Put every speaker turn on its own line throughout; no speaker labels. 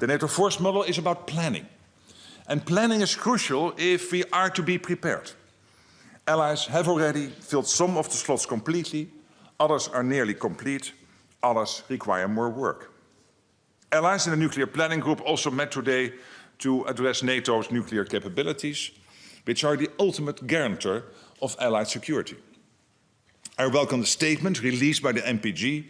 The NATO force model is about planning. And planning is crucial if we are to be prepared. Allies have already filled some of the slots completely, others are nearly complete, others require more work. Allies in the nuclear planning group also met today to address NATO's nuclear capabilities, which are the ultimate guarantor of Allied security. I welcome the statement released by the MPG,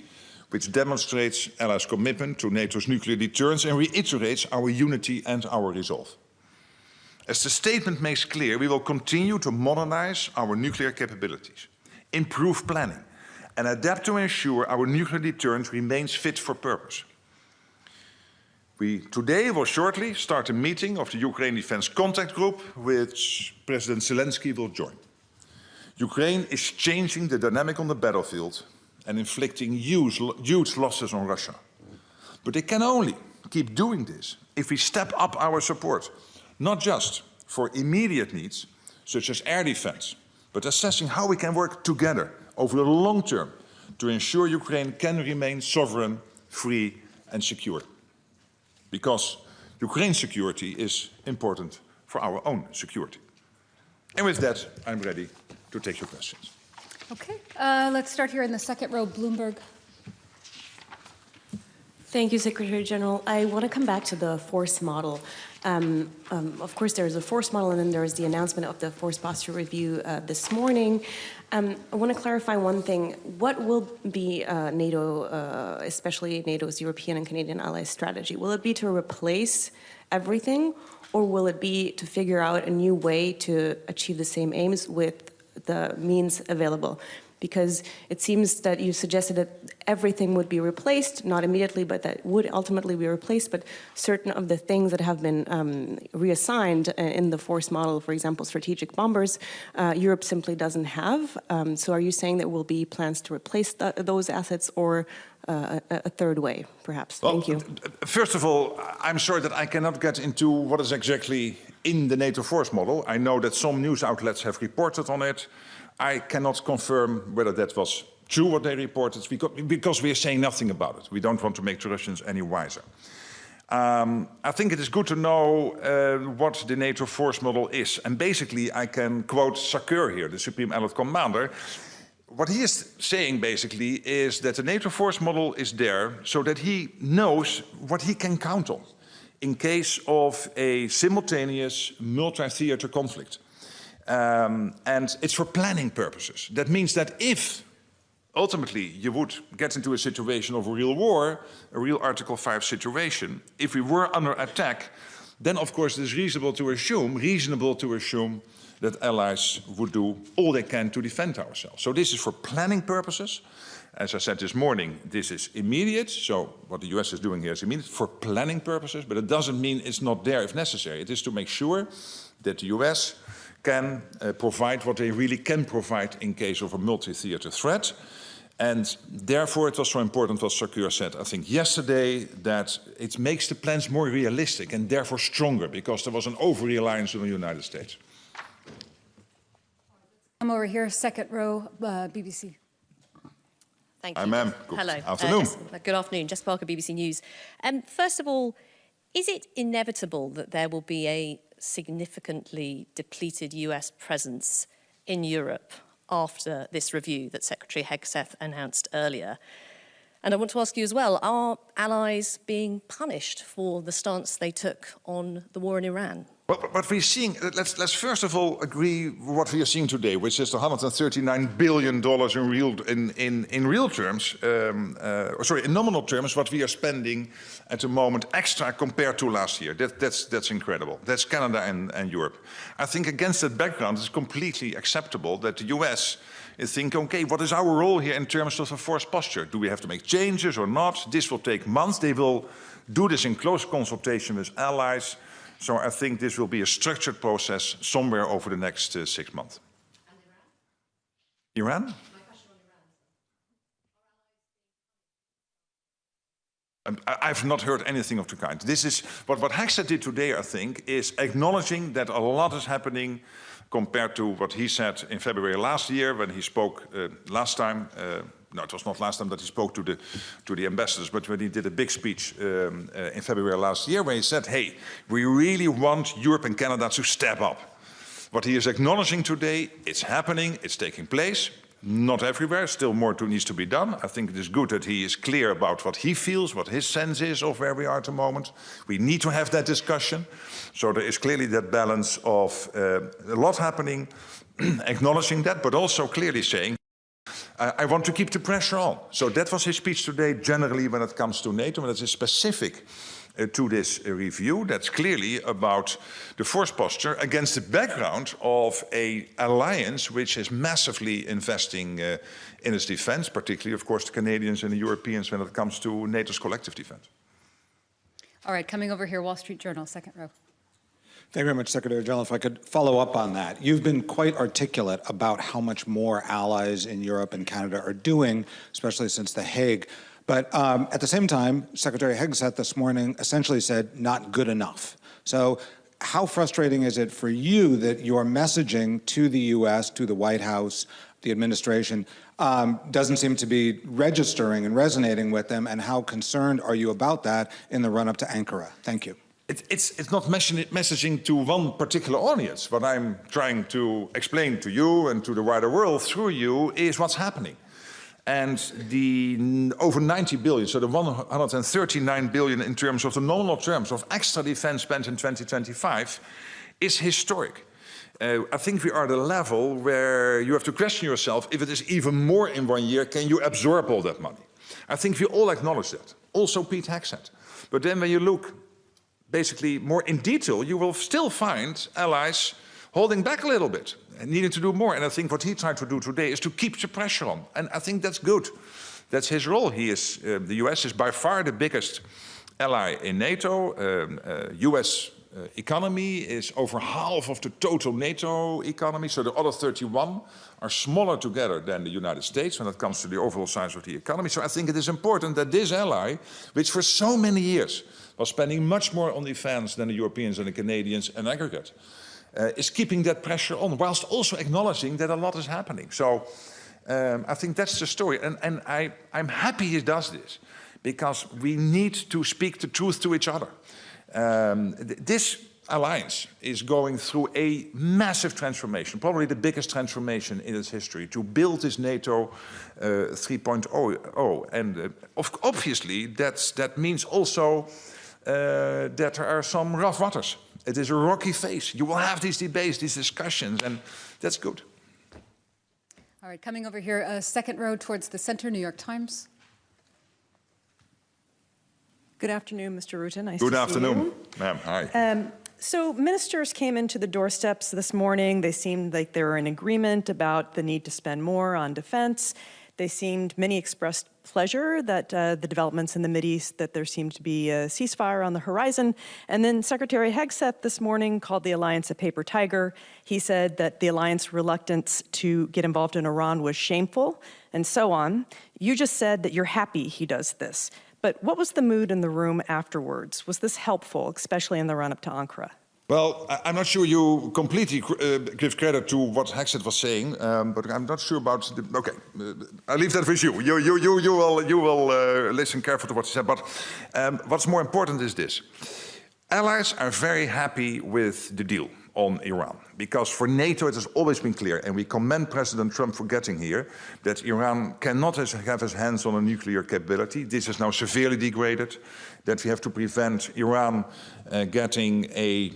which demonstrates Allies' commitment to NATO's nuclear deterrence and reiterates our unity and our resolve. As the statement makes clear, we will continue to modernize our nuclear capabilities, improve planning, and adapt to ensure our nuclear deterrence remains fit for purpose. We today will shortly start a meeting of the Ukraine Defence Contact Group, which President Zelensky will join. Ukraine is changing the dynamic on the battlefield and inflicting huge losses on Russia. But they can only keep doing this if we step up our support, not just for immediate needs, such as air defense, but assessing how we can work together over the long term to ensure Ukraine can remain sovereign, free and secure. Because Ukraine's security is important for our own security. And with that, I'm ready to take your questions.
Okay, let's start here in the second row, Bloomberg.
Thank you, Secretary General. I want to come back to the force model. Of course, there is a force model, and then there is the announcement of the force posture review this morning. I want to clarify one thing. What will be NATO, especially NATO's European and Canadian allies' strategy? Will it be to replace everything, or will it be to figure out a new way to achieve the same aims with the means available? Because it seems that you suggested that everything would be replaced, not immediately, but that would ultimately be replaced, but certain of the things that have been reassigned in the force model, for example, strategic bombers, Europe simply doesn't have. So are you saying there will be plans to replace those assets, or a third way, perhaps?
Well,
thank you.
First of all, I'm sorry that I cannot get into what is exactly in the NATO force model. I know that some news outlets have reported on it. I cannot confirm whether that was true what they reported, because we are saying nothing about it. We don't want to make the Russians any wiser. I think it is good to know what the NATO force model is. And basically, I can quote Keir here, the Supreme Allied Commander. What he is saying basically is that the NATO force model is there so that he knows what he can count on in case of a simultaneous multi-theater conflict. And it's for planning purposes. That means that if ultimately you would get into a situation of a real war, a real Article 5 situation, if we were under attack, then of course it is reasonable to assume that allies would do all they can to defend ourselves. So this is for planning purposes. As I said this morning, this is immediate. So what the US is doing here is immediate for planning purposes, but it doesn't mean it's not there if necessary. It is to make sure that the US can provide what they really can provide in case of a multi-theater threat. And therefore it was so important what Keir said, I think yesterday, that it makes the plans more realistic and therefore stronger, because there was an over-reliance on the United States.
I'm over here, second row, BBC.
Thank you.
Hi, ma'am.
Hello.
Afternoon.
Good afternoon. Jess Parker, BBC News. First of all, is it inevitable that there will be a significantly depleted US presence in Europe after this review that Secretary Hegseth announced earlier? And I want to ask you as well, are allies being punished for the stance they took on the war in Iran?
Well, what we're seeing, let's first of all agree what we are seeing today, which is the $139 billion in real terms, in nominal terms, what we are spending at the moment extra compared to last year. That's incredible. That's Canada and Europe. I think against that background, it's completely acceptable that the US is thinking, okay, what is our role here in terms of a force posture? Do we have to make changes or not? This will take months. They will do this in close consultation with allies. So I think this will be a structured process somewhere over the next 6 months. And Iran? Iran? My question on Iran. I've not heard anything of the kind. This is what Hegseth did today, I think, is acknowledging that a lot is happening compared to what he said in February last year when he spoke last time, no, it was not last time that he spoke to the ambassadors, but when he did a big speech in February last year, where he said, hey, we really want Europe and Canada to step up. What he is acknowledging today, it's happening, it's taking place. Not everywhere, still more needs to be done. I think it is good that he is clear about what he feels, what his sense is of where we are at the moment. We need to have that discussion. So there is clearly that balance of a lot happening, acknowledging that, but also clearly saying, I want to keep the pressure on. So that was his speech today, generally when it comes to NATO, and that is specific to this review. That's clearly about the force posture against the background of an alliance which is massively investing in its defense, particularly, of course, the Canadians and the Europeans when it comes to NATO's collective defense.
All right, coming over here, Wall Street Journal, second row.
Thank you very much, Secretary General. If I could follow up on that. You've been quite articulate about how much more allies in Europe and Canada are doing, especially since The Hague. But at the same time, Secretary Hegseth this morning essentially said, not good enough. So how frustrating is it for you that your messaging to the U.S., to the White House, the administration, doesn't seem to be registering and resonating with them, and how concerned are you about that in the run-up to Ankara? Thank you.
It's not messaging to one particular audience. What I'm trying to explain to you and to the wider world through you is what's happening. And the over 90 billion, so the 139 billion in terms of the nominal terms of extra defense spent in 2025 is historic. I think we are at a level where you have to question yourself, if it is even more in 1 year, can you absorb all that money? I think we all acknowledge that. Also Pete Hegseth. But then when you look basically more in detail, you will still find allies holding back a little bit and needing to do more. And I think what he tried to do today is to keep the pressure on. And I think that's good. That's his role. He is, the US is by far the biggest ally in NATO. US economy is over half of the total NATO economy. So the other 31 are smaller together than the United States when it comes to the overall size of the economy. So I think it is important that this ally, which for so many years was spending much more on defense than the Europeans and the Canadians in aggregate, is keeping that pressure on, whilst also acknowledging that a lot is happening. So I think that's the story. And I'm happy he does this, because we need to speak the truth to each other. This alliance is going through a massive transformation, probably the biggest transformation in its history, to build this NATO 3.0. And obviously, that means also that there are some rough waters. It is a rocky phase. You will have these debates, these discussions, and that's good.
All right, coming over here, second row towards the center, New York Times.
Good afternoon, Mr. Rutte. Nice
Good
to
afternoon,
see you.
ma'am. Hi.
So ministers came into the doorsteps this morning. They seemed like they were in agreement about the need to spend more on defense. Many expressed pleasure that the developments in the Mideast, that there seemed to be a ceasefire on the horizon. And then Secretary Hegseth this morning called the alliance a paper tiger. He said that the alliance's reluctance to get involved in Iran was shameful, and so on. You just said that you're happy he does this. But what was the mood in the room afterwards? Was this helpful, especially in the run-up to Ankara?
Well, I'm not sure you completely give credit to what Hegseth was saying, but I'm not sure about the... Okay, I leave that with you. You will listen carefully to what he said. But what's more important is this. Allies are very happy with the deal on Iran, because for NATO it has always been clear, and we commend President Trump for getting here, that Iran cannot have his hands on a nuclear capability. This is now severely degraded, that we have to prevent Iran getting a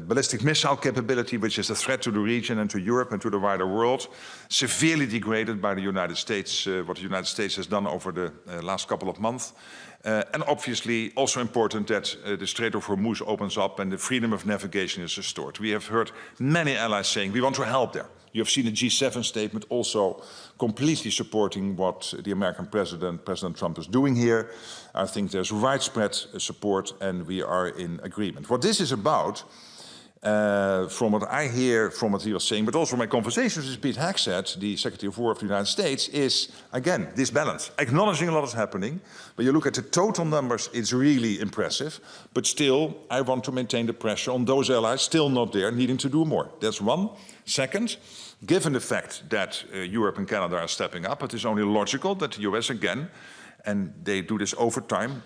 ballistic missile capability, which is a threat to the region and to Europe and to the wider world, severely degraded by the United States, what the United States has done over the last couple of months. And obviously also important that the Strait of Hormuz opens up and the freedom of navigation is restored. We have heard many allies saying we want to help there. You have seen a G7 statement also completely supporting what the American President Trump, is doing here. I think there's widespread support and we are in agreement. What this is about, From what I hear, from what he was saying, but also my conversations with Pete Hegseth, the Secretary of War of the United States, is, again, this balance. Acknowledging a lot is happening. When you look at the total numbers, it's really impressive. But still, I want to maintain the pressure on those allies still not there, needing to do more. That's one. Second, given the fact that Europe and Canada are stepping up, it is only logical that the US again, and they do this over time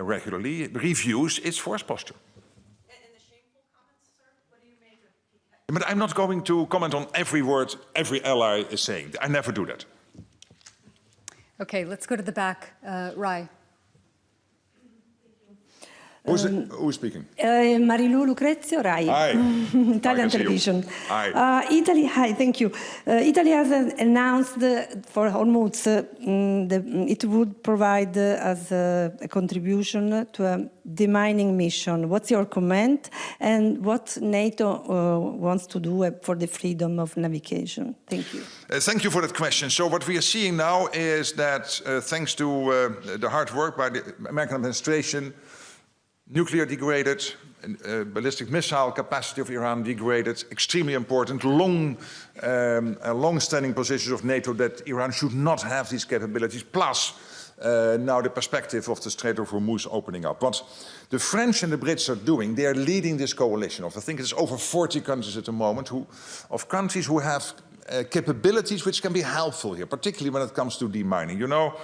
regularly, reviews its force posture. But I'm not going to comment on every word every ally is saying. I never do that.
Okay, let's go to the back. Rai.
Who's speaking?
Marilu Lucrezio, Rai.
Hi.
Italian television.
Hi.
Italy, hi, thank you. Italy has announced for Hormuz it would provide as a contribution to a demining mission. What's your comment and what NATO wants to do for the freedom of navigation? Thank you.
Thank you for that question. So what we are seeing now is that thanks to the hard work by the American administration, nuclear degraded, ballistic missile capacity of Iran degraded, extremely important, long-standing positions of NATO that Iran should not have these capabilities, plus now the perspective of the Strait of Hormuz opening up. What the French and the Brits are doing, they are leading this coalition of, I think it's over 40 countries at the moment, of countries who have capabilities which can be helpful here, particularly when it comes to demining. You know,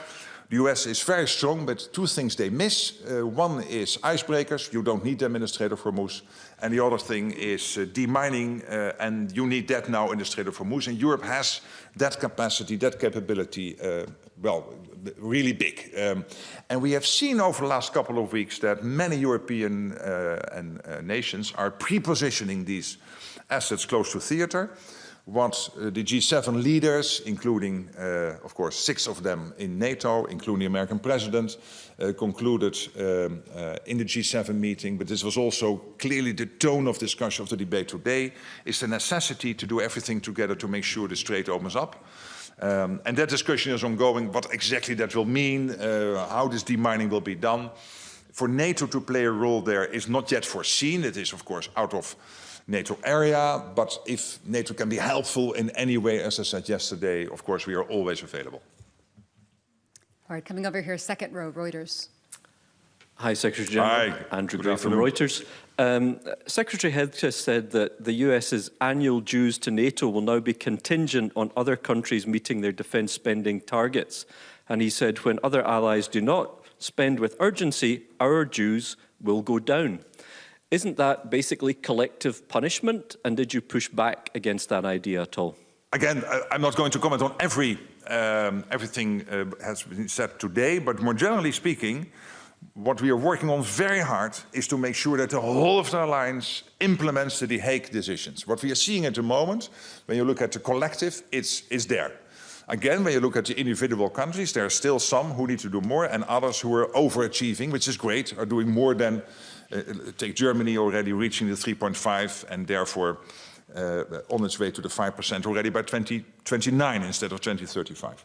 the US is very strong, but two things they miss. One is icebreakers. You don't need them in the Strait of Hormuz. And the other thing is demining, and you need that now in the Strait of Hormuz. And Europe has that capacity, that capability, well, really big. And we have seen over the last couple of weeks that many European nations are pre-positioning these assets close to theater. What the G7 leaders, including, of course, 6 of them in NATO, including the American president, concluded in the G7 meeting, but this was also clearly the tone of discussion of the debate today, is the necessity to do everything together to make sure the Strait opens up. And that discussion is ongoing, what exactly that will mean, how this demining will be done. For NATO to play a role there is not yet foreseen. It is, of course, out of NATO area, but if NATO can be helpful in any way, as I said yesterday, of course, we are always available.
All right, coming over here, second row, Reuters.
Hi, Secretary General.
Hi.
Andrew Gray from Reuters. Secretary Hegseth said that the US's annual dues to NATO will now be contingent on other countries meeting their defence spending targets. And he said when other allies do not spend with urgency, our dues will go down. Isn't that basically collective punishment? And did you push back against that idea at all?
Again, I'm not going to comment on everything has been said today, but more generally speaking, what we are working on very hard is to make sure that the whole of the alliance implements the Hague decisions. What we are seeing at the moment, when you look at the collective, it's there. Again, when you look at the individual countries, there are still some who need to do more and others who are overachieving, which is great, are doing more than, take Germany already reaching the 3.5 and therefore on its way to the 5% already by 2029 instead of 2035.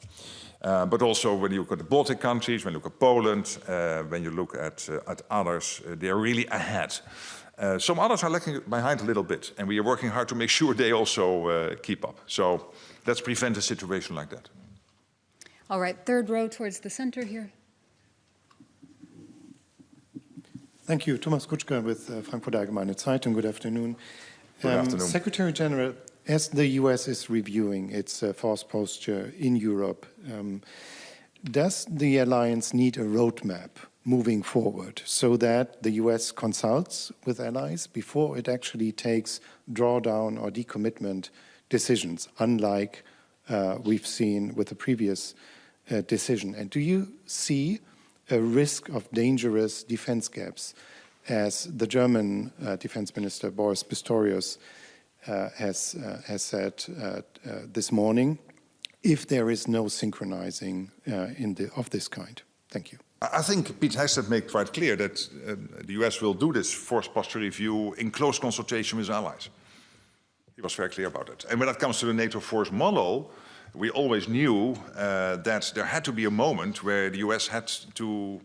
But also when you look at the Baltic countries, when you look at Poland, when you look at others, they are really ahead. Some others are lagging behind a little bit, and we are working hard to make sure they also keep up. So let's prevent a situation like that.
All right, third row towards the center here.
Thank you. Thomas Kutschka with Frankfurter Allgemeine Zeitung. Good afternoon.
Good afternoon.
Secretary General, as the US is reviewing its force posture in Europe, does the alliance need a roadmap moving forward so that the US consults with allies before it actually takes drawdown or decommitment decisions, unlike we've seen with the previous decision? And do you see a risk of dangerous defense gaps, as the German defense minister Boris Pistorius has said this morning, if there is no synchronizing of this kind? Thank you.
I think Pete Hegseth made quite clear that the US will do this force posture review in close consultation with allies. He was very clear about it. And when it comes to the NATO force model, we always knew that there had to be a moment where the US had to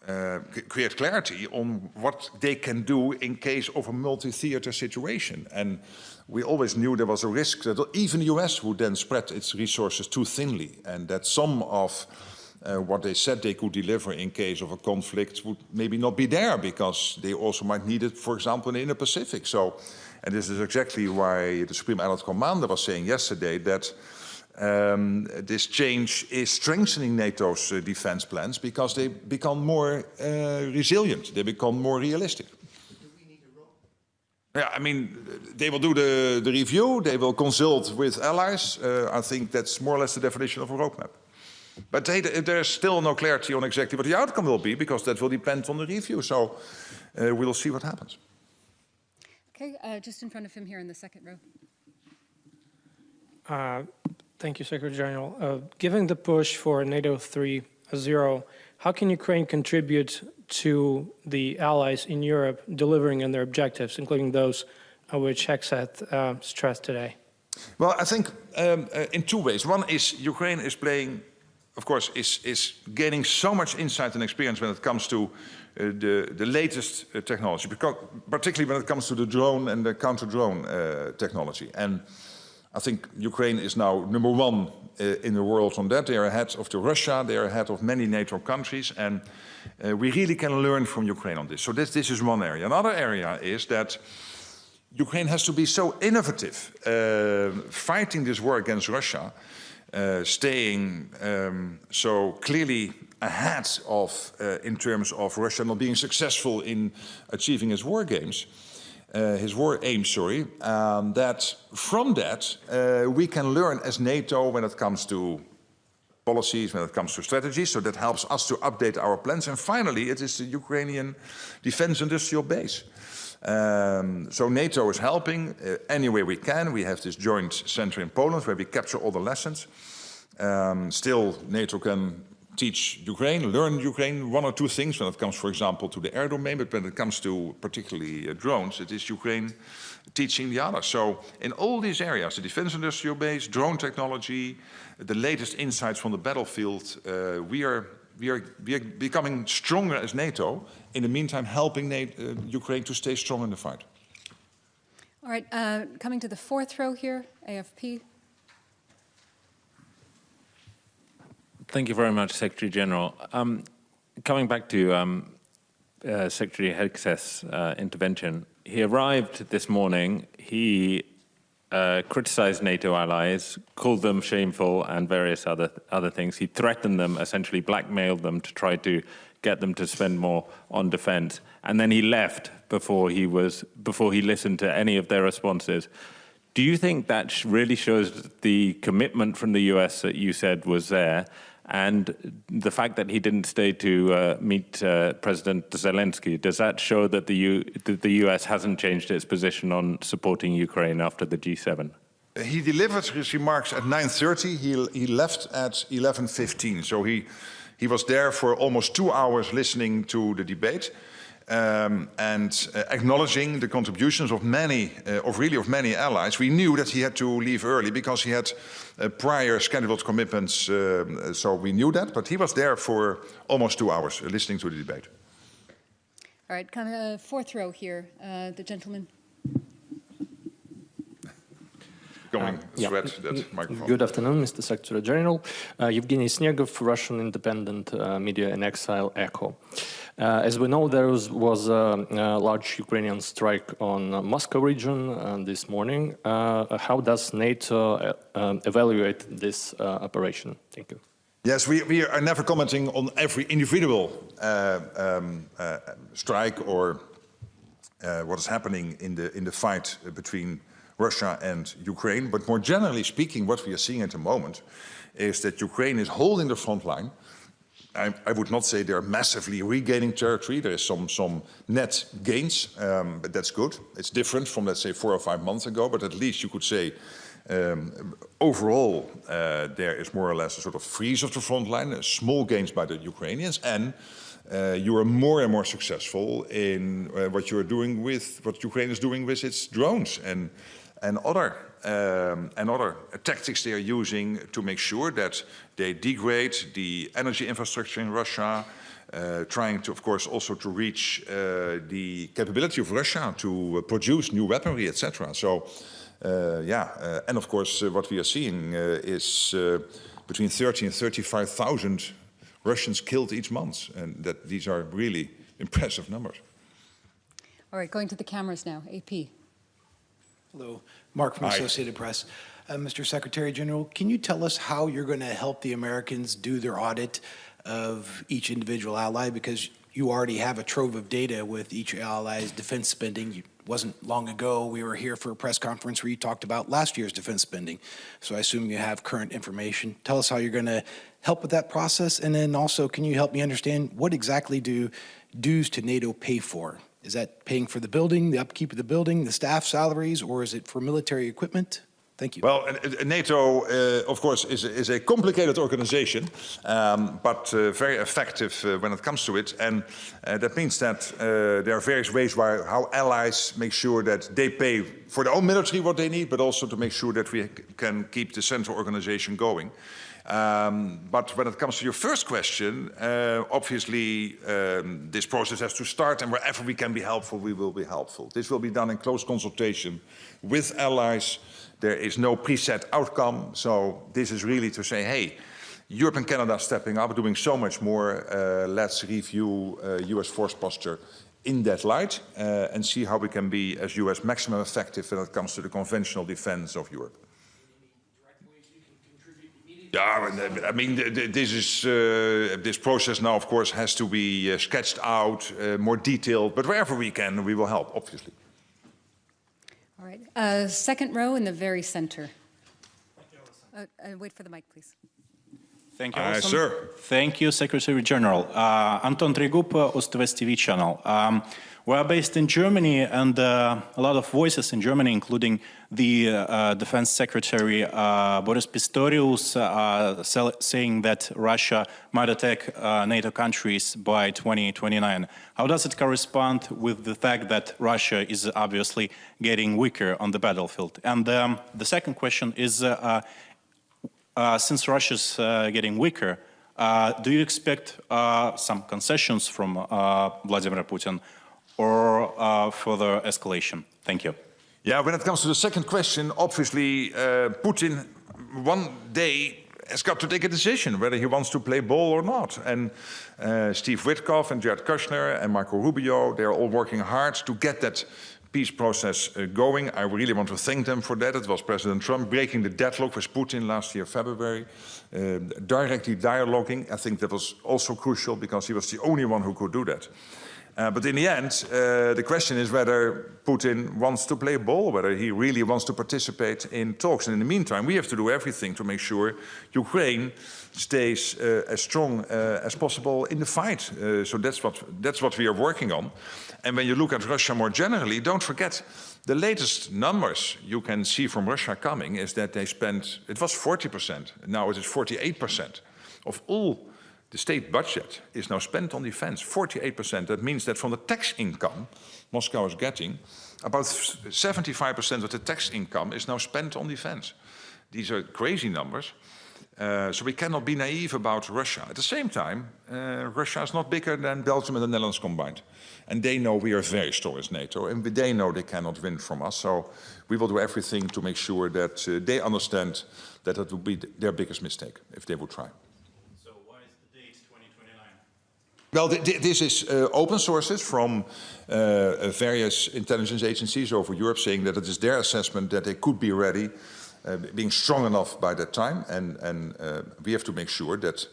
create clarity on what they can do in case of a multi-theater situation. And we always knew there was a risk that even the US would then spread its resources too thinly, and that some of what they said they could deliver in case of a conflict would maybe not be there because they also might need it, for example, in the Indo-Pacific. So, and this is exactly why the Supreme Allied Commander was saying yesterday that this change is strengthening NATO's defense plans because they become more resilient, they become more realistic. Yeah, I mean, they will do the review, they will consult with allies. I think that's more or less the definition of a roadmap. But there's still no clarity on exactly what the outcome will be because that will depend on the review. So we'll see what happens.
Okay, just in front of him here in the second row.
Thank you, Secretary General. Given the push for NATO 3.0, how can Ukraine contribute to the allies in Europe delivering on their objectives, including those which Hexeth stressed today?
Well, I think in two ways. One is Ukraine is playing, of course, is gaining so much insight and experience when it comes to the latest technology, because, particularly when it comes to the drone and the counter-drone technology. And I think Ukraine is now #1 in the world on that. They are ahead of Russia, they are ahead of many NATO countries, and we really can learn from Ukraine on this. So this is one area. Another area is that Ukraine has to be so innovative, fighting this war against Russia, staying so clearly ahead of, in terms of Russia not being successful in achieving his war aims, that from that we can learn as NATO when it comes to policies, when it comes to strategies, so that helps us to update our plans. And finally, it is the Ukrainian defense industrial base. So NATO is helping any way we can. We have this joint center in Poland where we capture all the lessons. Still, NATO can teach Ukraine, learn Ukraine one or two things when it comes, for example, to the air domain, but when it comes to particularly drones, it is Ukraine teaching the others. So in all these areas, the defense industrial base, drone technology, the latest insights from the battlefield, we are becoming stronger as NATO, in the meantime helping Ukraine to stay strong in the fight.
All right, coming to the fourth row here, AFP.
Thank you very much, Secretary General. Coming back to Secretary Hexeth's intervention, he arrived this morning, he criticized NATO allies, called them shameful and various other things. He threatened them, essentially blackmailed them to try to get them to spend more on defense. And then he left before he listened to any of their responses. Do you think that really shows the commitment from the US that you said was there? And the fact that he didn't stay to meet President Zelensky, does that show that the US hasn't changed its position on supporting Ukraine after the G7?
He delivered his remarks at 9:30. He left at 11:15. So he was there for almost 2 hours listening to the debate and acknowledging the contributions of many allies. We knew that he had to leave early because he had prior scheduled commitments, so we knew that. But he was there for almost 2 hours listening to the debate.
All right, kind of fourth row here, the gentleman.
That microphone.
Good afternoon, Mr. Secretary General. Evgeny Snegov, Russian independent media in exile, ECHO. As we know, there was a large Ukrainian strike on Moscow region this morning. How does NATO evaluate this operation? Thank you.
Yes, we are never commenting on every individual strike or what is happening in the fight between Russia and Ukraine. But more generally speaking, what we are seeing at the moment is that Ukraine is holding the front line. I would not say they're massively regaining territory. There is some net gains, but that's good. It's different from, let's say, 4 or 5 months ago, but at least you could say overall there is more or less a sort of freeze of the front line, small gains by the Ukrainians, and you are more and more successful in what Ukraine is doing with its drones and other tactics they are using to make sure that they degrade the energy infrastructure in Russia, trying to, of course, also to reach the capability of Russia to produce new weaponry, etc. So, and of course, what we are seeing is between 30 and 35,000 Russians killed each month, and that these are really impressive numbers.
All right, going to the cameras now. AP.
Hello, Mark from Associated Press. Mr. Secretary General, can you tell us how you're going to help the Americans do their audit of each individual ally? Because you already have a trove of data with each ally's defense spending. It wasn't long ago we were here for a press conference where you talked about last year's defense spending. So I assume you have current information. Tell us how you're going to help with that process. And then also, can you help me understand what exactly do dues to NATO pay for? Is that paying for the building, the upkeep of the building, the staff salaries, or is it for military equipment? Thank you.
Well, NATO, of course, is a complicated organization, but very effective when it comes to it. And that means that there are various ways how allies make sure that they pay for their own military what they need, but also to make sure that we can keep the central organization going. But when it comes to your first question, obviously this process has to start, and wherever we can be helpful, we will be helpful. This will be done in close consultation with allies. There is no preset outcome, so this is really to say, hey, Europe and Canada are stepping up, doing so much more. Let's review US force posture in that light and see how we can be, as US, maximum effective when it comes to the conventional defense of Europe. Yeah, I mean, this process now, of course, has to be sketched out, more detailed, but wherever we can, we will help, obviously.
All right, second row in the very center. Wait for the mic, please.
Thank you,
sir.
Thank you, Secretary General. Anton Trigup, Ost-West TV channel. We are based in Germany, and a lot of voices in Germany, including the Defense Secretary Boris Pistorius, saying that Russia might attack NATO countries by 2029. How does it correspond with the fact that Russia is obviously getting weaker on the battlefield? And the second question is, since Russia's getting weaker, do you expect some concessions from Vladimir Putin or further escalation? Thank you.
Yeah, when it comes to the second question, obviously Putin one day has got to take a decision whether he wants to play ball or not. And Steve Witkoff and Jared Kushner and Marco Rubio, they're all working hard to get that peace process going. I really want to thank them for that. It was President Trump breaking the deadlock with Putin last year, February, directly dialoguing. I think that was also crucial because he was the only one who could do that. But in the end, the question is whether Putin wants to play ball, whether he really wants to participate in talks. And in the meantime, we have to do everything to make sure Ukraine stays as strong as possible in the fight. So that's what we are working on. And when you look at Russia more generally, don't forget the latest numbers you can see from Russia coming is that they spent, it was 40%, now it is 48% of all the state budget is now spent on defense, 48%. That means that from the tax income Moscow is getting, about 75% of the tax income is now spent on defense. These are crazy numbers. So we cannot be naive about Russia. At the same time, Russia is not bigger than Belgium and the Netherlands combined. And they know we are very strong as NATO, and they know they cannot win from us. So we will do everything to make sure that they understand that it would be their biggest mistake if they would try. Well, this is open sources from various intelligence agencies over Europe saying that it is their assessment that they could be ready, being strong enough by that time. And we have to make sure that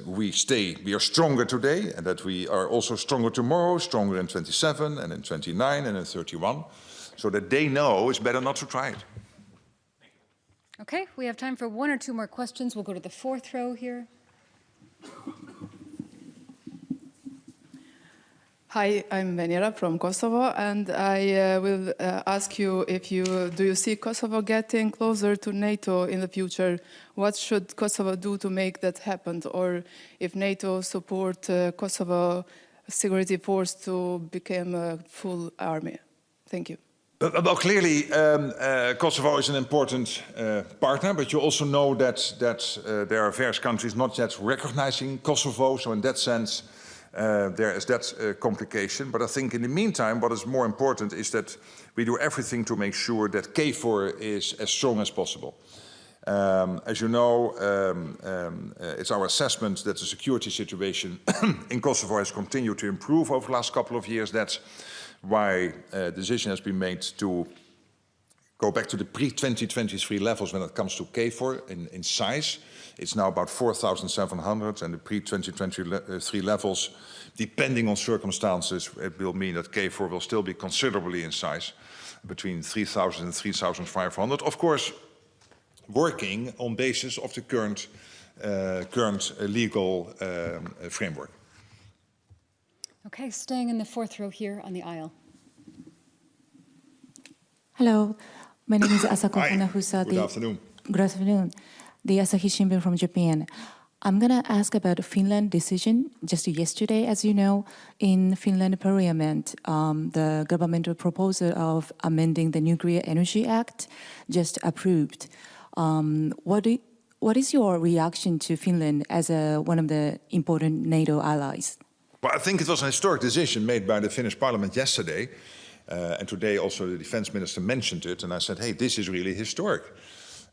we are stronger today and that we are also stronger tomorrow, stronger in 27 and in 29 and in 31, so that they know it's better not to try it.
Okay, we have time for one or two more questions. We'll go to the fourth row here.
Hi, I'm Venera from Kosovo, and I will ask you do you see Kosovo getting closer to NATO in the future? What should Kosovo do to make that happen? Or if NATO support Kosovo security force to become a full army? Thank you.
Well, clearly, Kosovo is an important partner, but you also know that there are various countries not yet recognizing Kosovo. So in that sense, there is that complication. But I think in the meantime, what is more important is that we do everything to make sure that KFOR is as strong as possible. As you know, it's our assessment that the security situation in Kosovo has continued to improve over the last couple of years. That's why a decision has been made to go back to the pre-2023 levels when it comes to KFOR in size. It's now about 4,700, and the pre-2023 levels, depending on circumstances, it will mean that KFOR will still be considerably in size, between 3,000 and 3,500. Of course, working on basis of the current legal framework.
Okay, staying in the fourth row here on the aisle.
Hello, my name is Asako Funafusa.
Good afternoon.
Good afternoon. The Asahi Shimbun from Japan. I'm going to ask about the Finland decision. Just yesterday, as you know, in Finland Parliament, the governmental proposal of amending the Nuclear Energy Act just approved. What is your reaction to Finland as one of the important NATO allies?
Well, I think it was an historic decision made by the Finnish Parliament yesterday. And today also the defense minister mentioned it. And I said, hey, this is really historic.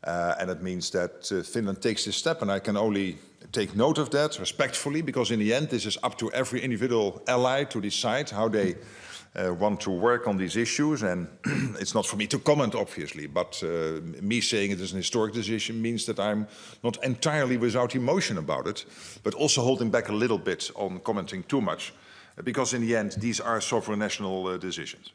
And it means that Finland takes this step. And I can only take note of that respectfully, because in the end, this is up to every individual ally to decide how they want to work on these issues. And it's not for me to comment, obviously, but me saying it is an historic decision means that I'm not entirely without emotion about it, but also holding back a little bit on commenting too much, because in the end, these are sovereign national decisions.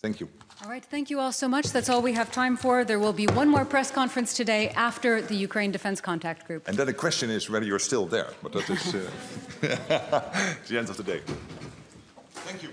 Thank you.
All right, thank you all so much. That's all we have time for. There will be one more press conference today after the Ukraine Defense Contact Group.
And then the question is whether you're still there, but that is the end of the day. Thank you.